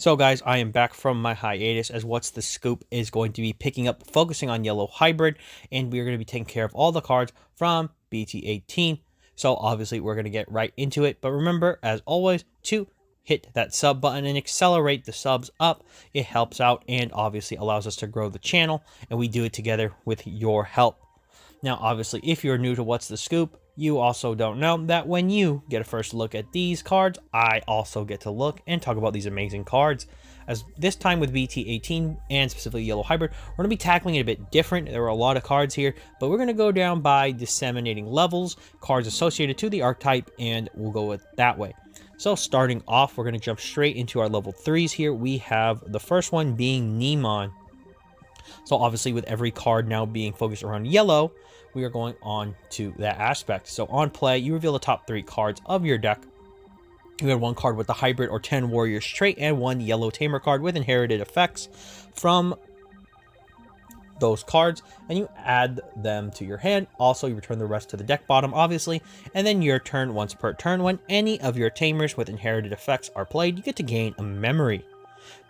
So guys, I am back from my hiatus as What's the Scoop is going to be picking up, focusing on Yellow Hybrid, and we are going to be taking care of all the cards from BT18. So obviously we're going to get right into it, but remember, as always, to hit that sub button and accelerate the subs up. It helps out and obviously allows us to grow the channel, and we do it together with your help. Now, obviously, if you're new to What's the Scoop, you also don't know that when you get a first look at these cards, I also get to look and talk about these amazing cards. As this time with BT18 and specifically Yellow Hybrid, we're going to be tackling it a bit different. There are a lot of cards here, but we're going to go down by disseminating levels, cards associated to the archetype, and we'll go with that way. So starting off, we're going to jump straight into our level 3s here. We have the first one being Digimon. So obviously with every card now being focused around yellow, we are going on to that aspect. So on play, you reveal the top 3 cards of your deck. You had one card with the hybrid or 10 warriors trait and one yellow Tamer card with inherited effects from those cards, and you add them to your hand. Also, you return the rest to the deck bottom, obviously, and then your turn once per turn. When any of your Tamers with inherited effects are played, you get to gain a memory.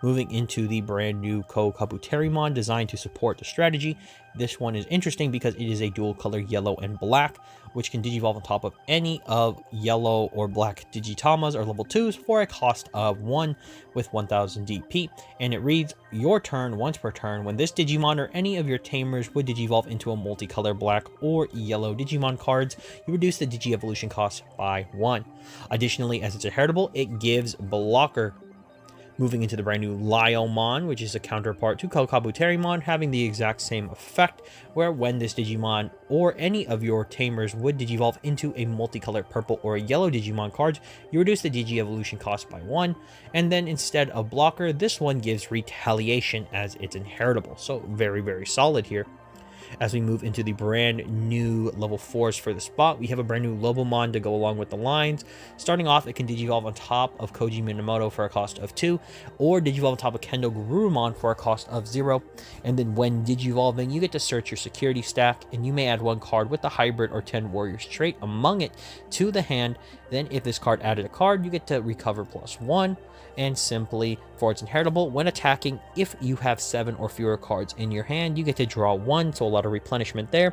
Moving into the brand new Kabuterimon designed to support the strategy. This one is interesting because it is a dual color yellow and black, which can digivolve on top of any of yellow or black Digitamas or level 2s for a cost of 1 with 1000 DP. And it reads, your turn once per turn. When this Digimon or any of your Tamers would digivolve into a multicolor black or yellow Digimon cards, you reduce the Digi-evolution cost by 1. Additionally, as it's inheritable, it gives blocker. Moving into the brand new Liomon, which is a counterpart to Kabuterimon, having the exact same effect, where when this Digimon or any of your Tamers would digivolve into a multicolored purple or a yellow Digimon card, you reduce the Digi-evolution cost by 1, and then instead of blocker, this one gives retaliation as it's inheritable. So very, very solid here. As we move into the brand new level 4s for the spot, we have a brand new Lobomon to go along with the lines. Starting off, it can digivolve on top of Koji Minamoto for a cost of 2, or digivolve on top of MagnaGarurumon for a cost of 0. And then when digivolving, you get to search your security stack, and you may add one card with the hybrid or 10 warriors trait among it to the hand. Then if this card added a card, you get to recover +1. And simply, for its inheritable, when attacking, if you have 7 or fewer cards in your hand, you get to draw 1, so a lot of replenishment there.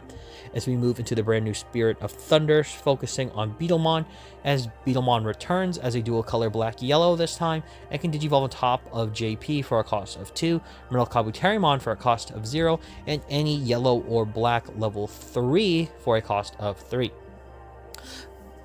As we move into the brand new Spirit of Thunder, focusing on Beetlemon, as Beetlemon returns as a dual color black-yellow this time, and can digivolve on top of JP for a cost of 2, Metal Kabuterimon for a cost of 0, and any yellow or black level 3 for a cost of 3.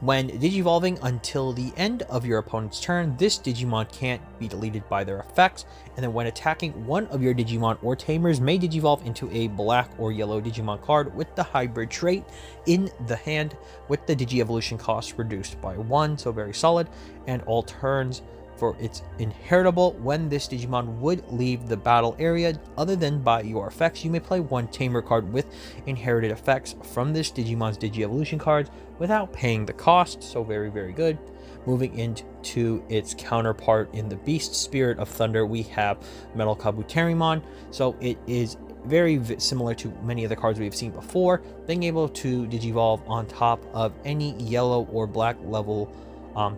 When digivolving until the end of your opponent's turn, this Digimon can't be deleted by their effects, and then when attacking, one of your Digimon or Tamers may digivolve into a black or yellow Digimon card with the hybrid trait in the hand, with the Digi-evolution cost reduced by 1, so very solid. And all turns for its inheritable, when this Digimon would leave the battle area other than by your effects, you may play one Tamer card with inherited effects from this Digimon's Digi-evolution cards without paying the cost, so very, very good. Moving into its counterpart in the Beast Spirit of Thunder, we have Metal Kabuterimon. So it is very similar to many of the cards we've seen before, being able to digivolve on top of any yellow or black level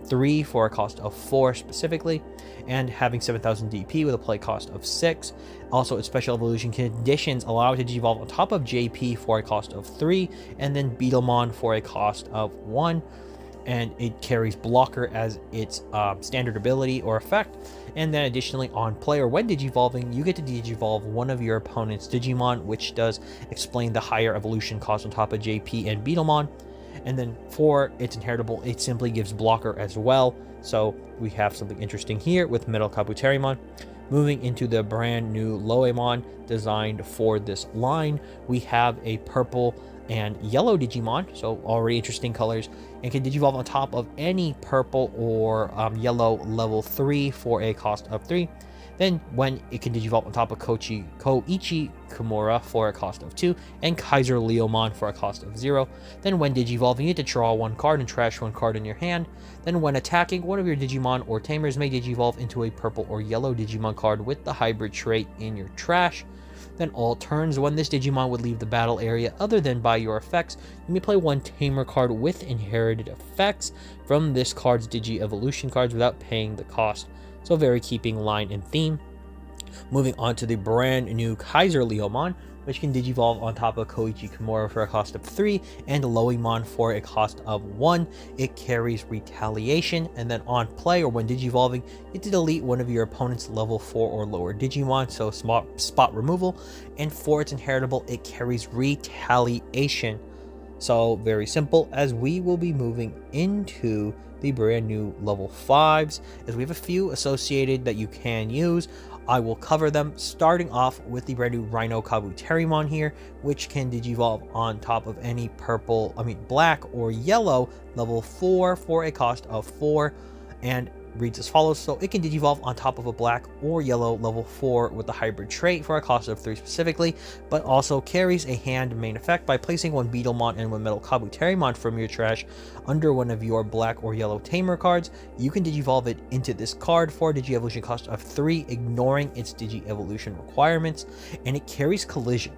3 for a cost of 4 specifically, and having 7000 DP with a play cost of 6. Also, its special evolution conditions allow it to digivolve on top of JP for a cost of 3, and then Beetlemon for a cost of 1. And it carries blocker as its standard ability or effect. And then additionally, on play or when digivolving, you get to digivolve one of your opponent's Digimon, which does explain the higher evolution cost on top of JP and Beetlemon. And then for its inheritable, it simply gives blocker as well. So we have something interesting here with Metal Kabuterimon. Moving into the brand new Loemon designed for this line, we have a purple and yellow Digimon, so already interesting colors, and can digivolve on top of any purple or yellow level 3 for a cost of 3. Then when it can digivolve on top of Koichi Kimura for a cost of 2, and Kaiser Leomon for a cost of 0. Then when digivolving, you get to draw 1 card and trash 1 card in your hand. Then when attacking, one of your Digimon or Tamers may digivolve into a purple or yellow Digimon card with the hybrid trait in your trash. Then all turns, when this Digimon would leave the battle area other than by your effects, you may play 1 Tamer card with inherited effects from this card's Digi-evolution cards without paying the cost. So very keeping line and theme. Moving on to the brand new Kaiser-Leomon, which can Digivolve on top of Koichi Kimura for a cost of 3, and Loimon for a cost of 1. It carries Retaliation, and then on play or when Digivolving, you get to delete one of your opponent's level 4 or lower Digimon, so spot removal, and for its inheritable, it carries Retaliation. So very simple, as we will be moving into the brand new level 5s, as we have a few associated that you can use. I will cover them, starting off with the brand new Rhino Kabuterimon here, which can Digivolve on top of any black or yellow level 4 for a cost of 4, and reads as follows. So it can Digivolve on top of a black or yellow level 4 with the hybrid trait for a cost of 3 specifically, but also carries a hand main effect by placing one Beetlemon and one Metal Kabuterimon from your trash under one of your black or yellow Tamer cards. You can Digivolve it into this card for a Digi-Evolution cost of 3, ignoring its Digi-Evolution requirements, and it carries Collision.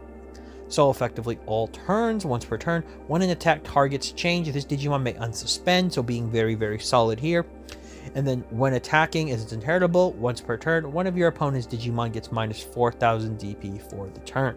So effectively all turns, once per turn, when an attack targets change, this Digimon may unsuspend, so being very, very solid here. And then when attacking as it's inheritable, once per turn, one of your opponent's Digimon gets minus 4,000 DP for the turn.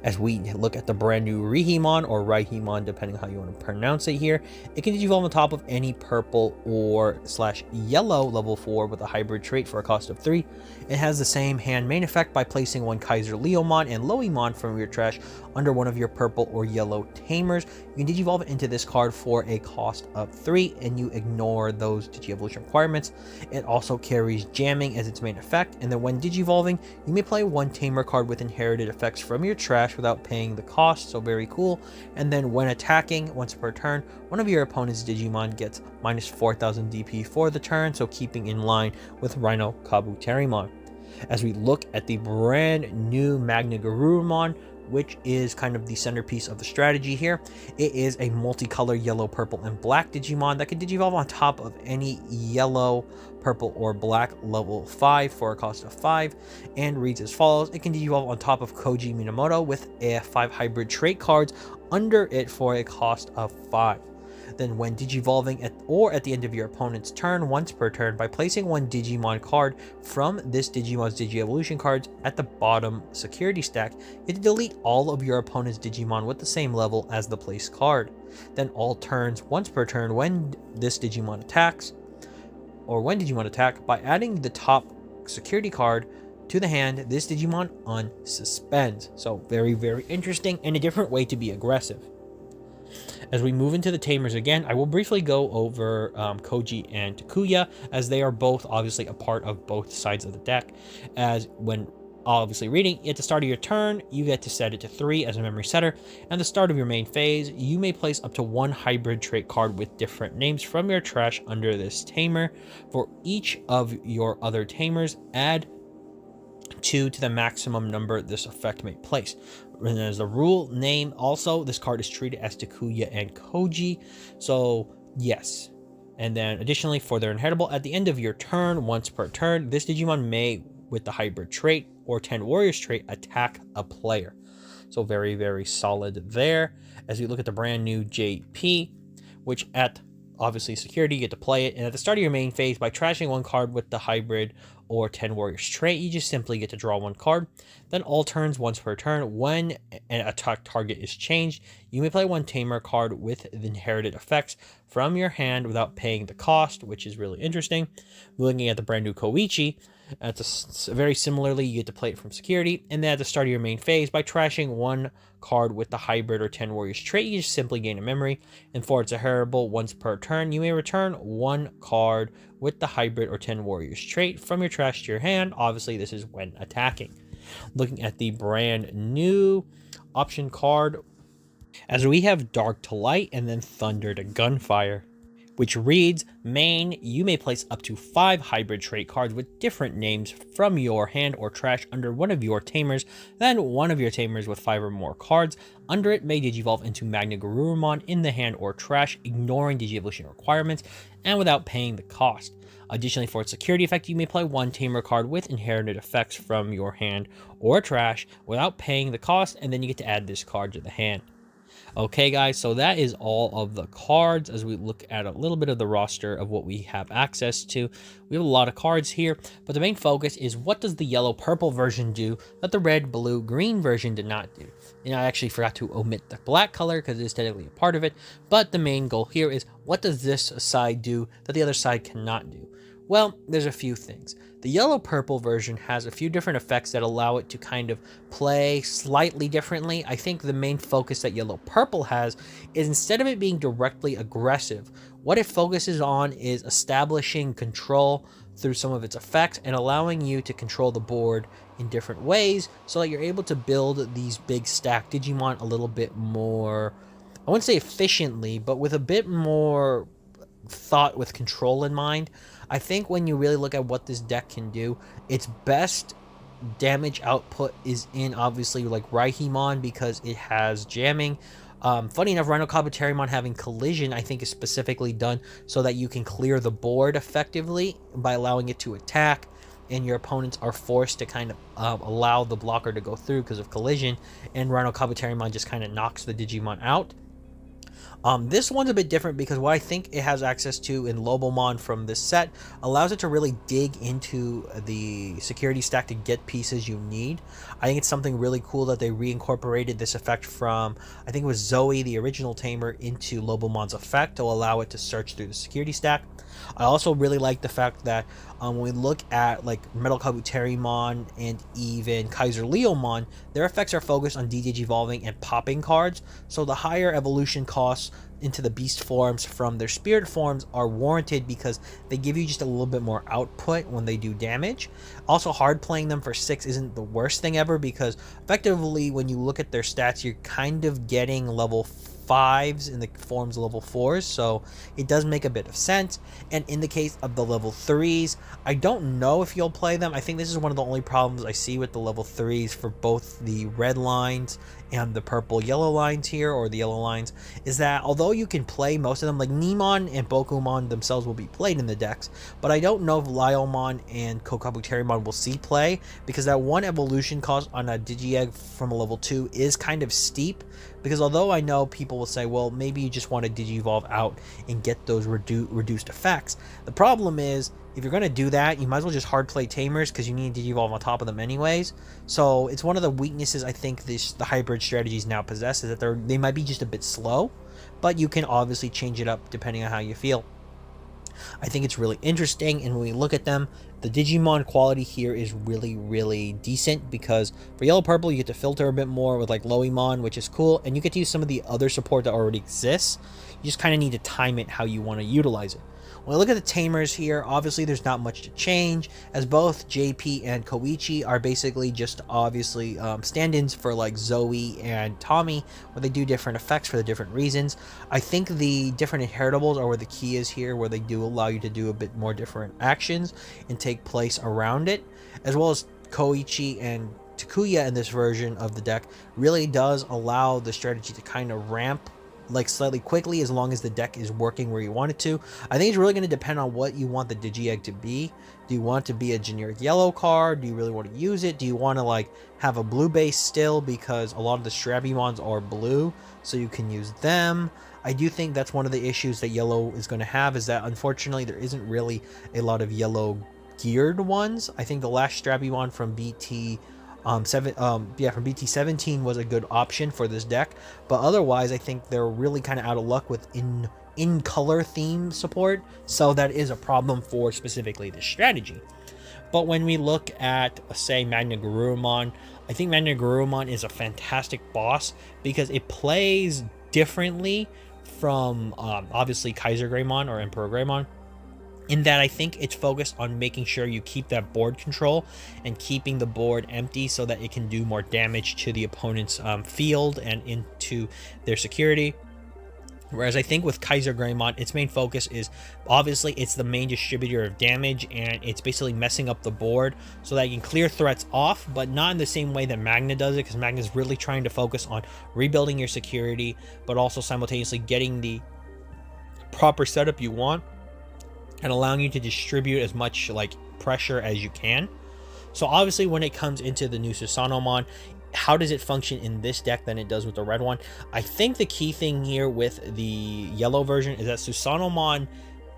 As we look at the brand new Rihimon, or Raihimon, depending how you want to pronounce it here, it can Digivolve on top of any purple or / yellow level 4 with a hybrid trait for a cost of 3. It has the same hand main effect by placing one Kaiser-Leomon and Loimon from your trash under one of your purple or yellow Tamers. You can Digivolve it into this card for a cost of 3, and you ignore those Digi-Evolution requirements. It also carries Jamming as its main effect, and then when Digivolving, you may play one Tamer card with inherited effects from your trash without paying the cost, so very cool. And then when attacking, once per turn, one of your opponent's Digimon gets minus 4,000 DP for the turn, so keeping in line with Rhino Kabuterimon. As we look at the brand new MagnaGarurumon, which is kind of the centerpiece of the strategy here, it is a multicolor yellow, purple, and black Digimon that can Digivolve on top of any yellow, purple, or black level 5 for a cost of 5, and reads as follows. It can Digivolve on top of Koji Minamoto with 5 hybrid trait cards under it for a cost of 5. Then when Digivolving at the end of your opponent's turn, once per turn, by placing one Digimon card from this Digimon's Digi-Evolution cards at the bottom security stack, you get to delete all of your opponent's Digimon with the same level as the place card. Then all turns, once per turn, when this Digimon attacks, or when Digimon attack, by adding the top security card to the hand, this Digimon unsuspends. So very, very interesting and a different way to be aggressive. As we move into the Tamers again, I will briefly go over Koji and Takuya, as they are both obviously a part of both sides of the deck. As when obviously reading, at the start of your turn, you get to set it to 3 as a memory setter. And the start of your main phase, you may place up to 1 hybrid trait card with different names from your trash under this Tamer. For each of your other Tamers, add 2 to the maximum number this effect may place. And as a rule name, also, this card is treated as Takuya and Koji. So, yes. And then, additionally, for their inheritable, at the end of your turn, once per turn, this Digimon may, with the hybrid trait or 10 Warriors trait, attack a player. So, very, very solid there. As we look at the brand new JP, which at obviously security, you get to play it, and at the start of your main phase, by trashing 1 card with the hybrid or 10 Warriors trait, you just simply get to draw 1 card. Then all turns, once per turn, when an attack target is changed, you may play 1 Tamer card with the inherited effects from your hand without paying the cost, which is really interesting. Looking at the brand new Koichi, very similarly, you get to play it from security, and then at the start of your main phase, by trashing 1 card with the hybrid or 10 Warriors trait, you just simply gain a memory, and for its inheritable, once per turn, you may return 1 card with the hybrid or 10 Warriors trait from your trash to your hand. Obviously, this is when attacking. Looking at the brand new option card, as we have Dark to Light and then Thunder to Gunfire, which reads, main, you may place up to 5 hybrid trait cards with different names from your hand or trash under one of your Tamers, then one of your Tamers with 5 or more cards under it may Digivolve into MagnaGarurumon in the hand or trash, ignoring Digi-Evolution requirements and without paying the cost. Additionally, for its security effect, you may play 1 Tamer card with inherited effects from your hand or trash without paying the cost, and then you get to add this card to the hand. Okay, guys, so that is all of the cards as we look at a little bit of the roster of what we have access to. We have a lot of cards here, but the main focus is what does the yellow-purple version do that the red, blue, green version did not do? And I actually forgot to omit the black color because it is technically a part of it, but the main goal here is what does this side do that the other side cannot do? Well, there's a few things. The yellow-purple version has a few different effects that allow it to kind of play slightly differently. I think the main focus that yellow-purple has is instead of it being directly aggressive, what it focuses on is establishing control through some of its effects and allowing you to control the board in different ways so that you're able to build these big stack Digimon a little bit more, I wouldn't say efficiently, but with a bit more thought with control in mind. I think when you really look at what this deck can do, its best damage output is in obviously like Raihimon because it has jamming. Funny enough, Rhino Kabuterimon having collision I think is specifically done so that you can clear the board effectively by allowing it to attack, and your opponents are forced to kind of allow the blocker to go through because of collision, and Rhino Kabuterimon just kind of knocks the Digimon out. This one's a bit different because what I think it has access to in Lobomon from this set allows it to really dig into the security stack to get pieces you need. I think it's something really cool that they reincorporated this effect from, I think it was Zoe, the original Tamer, into Lobomon's effect to allow it to search through the security stack. I also really like the fact that when we look at like Metal Kabuterimon and even Kaiser Leomon, their effects are focused on de-digivolving and popping cards, so the higher evolution costs into the beast forms from their spirit forms are warranted because they give you just a little bit more output when they do damage. Also, hard playing them for 6 isn't the worst thing ever because effectively when you look at their stats, you're kind of getting level 5s in the forms of level 4s, so it does make a bit of sense. And in the case of the level 3s, I don't know if you'll play them. I think this is one of the only problems I see with the level 3s for both the red lines and the purple yellow lines here, or the yellow lines, is that although you can play most of them, like Nemon and Bokumon themselves will be played in the decks, but I don't know if Lyomon and Kokabuterimon will see play because that one evolution cost on a Digi-Egg from a level 2 is kind of steep. Because although I know people will say, well, maybe you just want to Digivolve out and get those reduced effects. The problem is, if you're going to do that, you might as well just hard play Tamers because you need to Digivolve on top of them anyways. So it's one of the weaknesses I think the hybrid strategies now possess, is that they might be just a bit slow, but you can obviously change it up depending on how you feel. I think it's really interesting, and when we look at them, the Digimon quality here is really, really decent because for Yellow Purple, you get to filter a bit more with like Loimon, which is cool, and you get to use some of the other support that already exists. You just kind of need to time it how you want to utilize it. When I look at the Tamers here, obviously there's not much to change, as both JP and Koichi are basically just obviously stand-ins for like Zoe and Tommy, where they do different effects for the different reasons. I think the different inheritables are where the key is here, where they do allow you to do a bit more different actions and take place around it, as well as Koichi and Takuya in this version of the deck really does allow the strategy to kind of ramp like slightly quickly as long as the deck is working where you want it to. I think it's really going to depend on what you want the Digi-Egg to be. Do you want it to be a generic yellow card? Do you really want to use it? Do you want to like have a blue base still because a lot of the Strabimons are blue, so you can use them? I do think that's one of the issues that yellow is going to have, is that unfortunately there isn't really a lot of yellow geared ones. I think the last Strabimon from BT from BT17 was a good option for this deck, but otherwise I think they're really kind of out of luck with in color theme support, so that is a problem for specifically this strategy. But when we look at, say, MagnaGarurumon, I think MagnaGarurumon is a fantastic boss because it plays differently from obviously Kaiser Greymon or Emperor Greymon, in that I think it's focused on making sure you keep that board control and keeping the board empty so that it can do more damage to the opponent's field and into their security. Whereas I think with Kaiser Greymon, its main focus is obviously it's the main distributor of damage, and it's basically messing up the board so that you can clear threats off, but not in the same way that Magna does it, because Magna is really trying to focus on rebuilding your security, but also simultaneously getting the proper setup you want and allowing you to distribute as much like pressure as you can. So obviously when it comes into the new Susanomon, how does it function in this deck than it does with the red one? I think the key thing here with the yellow version is that Susanomon,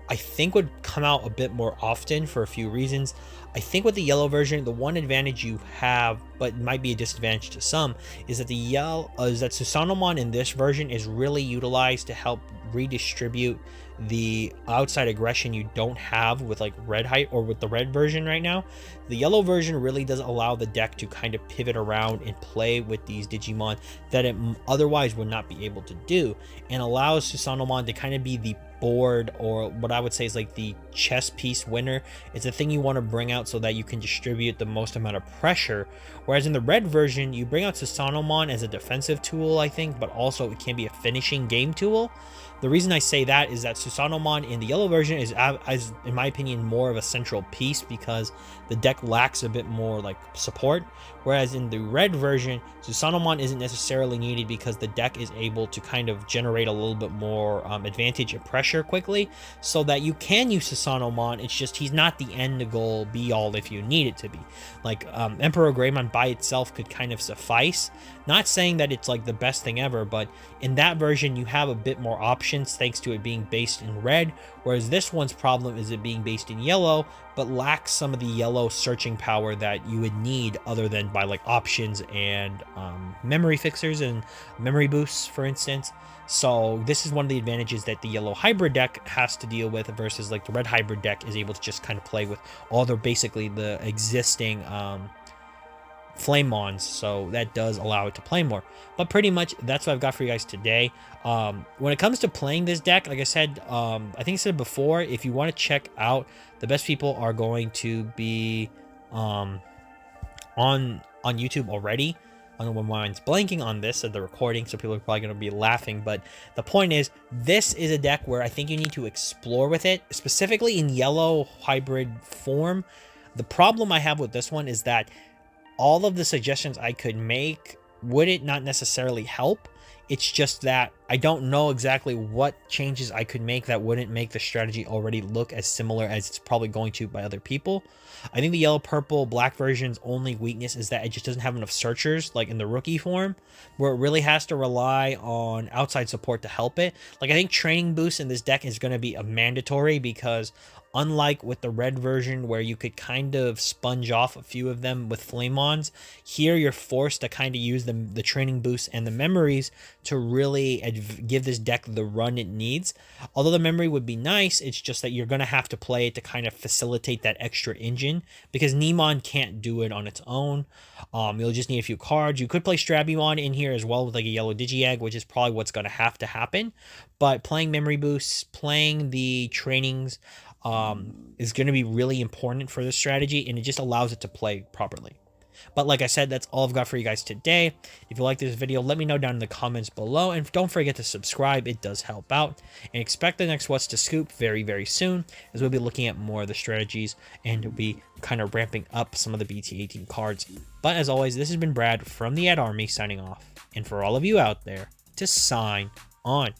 I think, would come out a bit more often for a few reasons. I think with the yellow version, the one advantage you have, but might be a disadvantage to some, is that Susanomon in this version is really utilized to help redistribute the outside aggression you don't have with like red height or with the red version right now. The yellow version really does allow the deck to kind of pivot around and play with these Digimon that it otherwise would not be able to do, and allows Susanomon to kind of be the board, or what I would say is like the chess piece winner. It's a thing you want to bring out so that you can distribute the most amount of pressure, whereas in the red version you bring out Susanomon as a defensive tool, I think, but also it can be a finishing game tool. The reason I say that is that Susanomon in the yellow version is, in my opinion, more of a central piece because the deck lacks a bit more like support, whereas in the red version, Susanomon isn't necessarily needed because the deck is able to kind of generate a little bit more advantage and pressure quickly, so that you can use Susanomon. It's just he's not the end goal be all if you need it to be. Like Emperor Greymon by itself could kind of suffice. Not saying that it's like the best thing ever, but in that version you have a bit more options thanks to it being based in red, whereas this one's problem is it being based in yellow but lacks some of the yellow searching power that you would need other than by like options and memory fixers and memory boosts, for instance. So this is one of the advantages that the yellow hybrid deck has to deal with versus like the red hybrid deck is able to just kind of play with all the basically the existing Flamemons, so that does allow it to play more. But pretty much that's what I've got for you guys today. When it comes to playing this deck, like I said, I think I said before, if you want to check out, the best people are going to be on YouTube already. I don't know why mine's blanking on this at the recording, so people are probably going to be laughing, but the point is, this is a deck where I think you need to explore with it, specifically in yellow hybrid form. The problem I have with this one is that all of the suggestions I could make, would it not necessarily help? It's just that I don't know exactly what changes I could make that wouldn't make the strategy already look as similar as it's probably going to by other people. I think the yellow, purple, black version's only weakness is that it just doesn't have enough searchers like in the rookie form, where it really has to rely on outside support to help it. Like I think training boost in this deck is going to be a mandatory because unlike with the red version where you could kind of sponge off a few of them with Flamemons, here you're forced to kind of use the training boosts and the memories to really give this deck the run it needs. Although the memory would be nice, it's just that you're going to have to play it to kind of facilitate that extra engine because Nemon can't do it on its own. You'll just need a few cards. You could play Strabimon in here as well with like a yellow Digi-Egg, which is probably what's going to happen. But playing memory boosts, playing the trainings, is going to be really important for this strategy, and it just allows it to play properly. But like I said, that's all I've got for you guys today. If you like this video, let me know down in the comments below, and don't forget to subscribe. It does help out. And expect the next What's to Scoop very, very soon, as we'll be looking at more of the strategies, and we'll be kind of ramping up some of the BT18 cards. But as always, this has been Brad from the Ad Army signing off, and for all of you out there, to sign on.